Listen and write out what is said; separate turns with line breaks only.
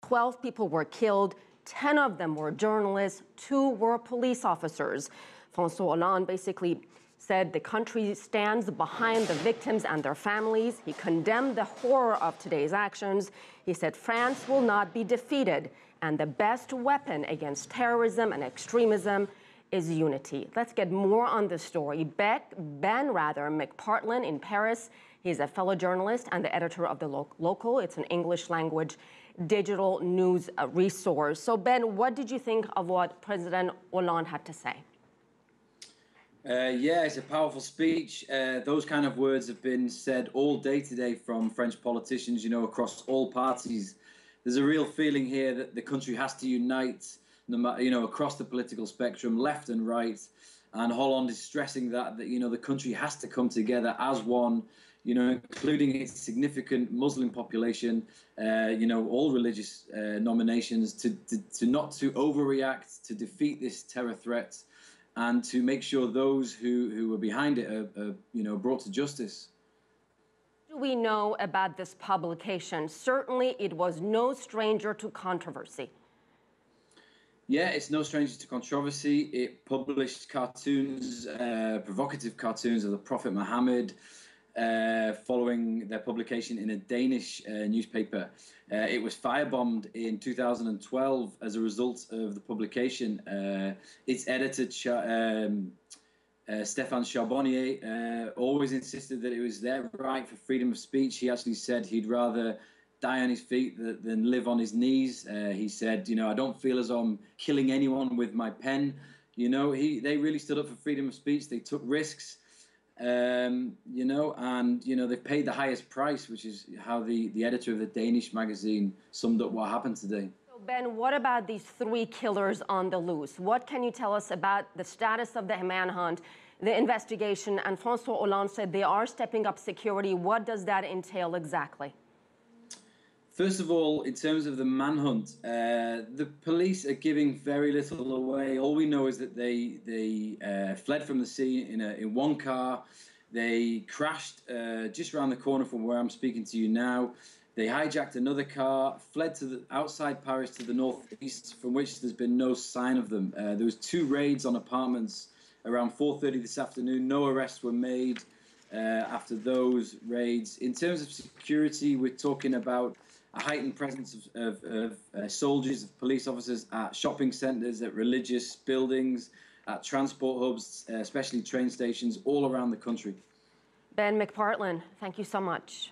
12 people were killed, 10 of them were journalists, 2 were police officers. François Hollande basically said the country stands behind the victims and their families. He condemned the horror of today's actions. He said France will not be defeated, and the best weapon against terrorism and extremism is unity. Let's get more on this story. Ben McPartland in Paris. He's a fellow journalist and the editor of The Local. It's an English language digital news resource. So Ben, what did you think of what President Hollande had to say?
Yeah, it's a powerful speech. Those kind of words have been said all day today from French politicians, you know, across all parties. There's a real feeling here that the country has to unite, no matter, you know, across the political spectrum, left and right. And Hollande is stressing that you know, the country has to come together as one, you know, including its significant Muslim population, you know, all religious nominations, to not to overreact, to defeat this terror threat, and to make sure those who were behind it are you know, brought to justice.
What do we know about this publication? Certainly, it was no stranger to controversy.
Yeah, it's no stranger to controversy. It published cartoons, provocative cartoons of the Prophet Muhammad, following their publication in a Danish newspaper. It was firebombed in 2012 as a result of the publication. Its editor, Stéphane Charbonnier, always insisted that it was their right for freedom of speech. He actually said he'd rather die on his feet than live on his knees. He said, you know, I don't feel as though I'm killing anyone with my pen. You know, they really stood up for freedom of speech. They took risks. You know, and, you know, they've paid the highest price, which is how the editor of the Danish magazine summed up what happened today.
So Ben, what about these 3 killers on the loose? What can you tell us about the status of the manhunt, the investigation? And François Hollande said they are stepping up security. What does that entail exactly?
First of all, in terms of the manhunt, the police are giving very little away. All we know is that they fled from the scene in one car. They crashed just around the corner from where I'm speaking to you now. They hijacked another car, fled to outside Paris to the northeast, from which there's been no sign of them. There was 2 raids on apartments around 4:30 this afternoon. No arrests were made after those raids. In terms of security, we're talking about a heightened presence of soldiers, of police officers at shopping centres, at religious buildings, at transport hubs, especially train stations all around the country.
Ben McPartland, thank you so much.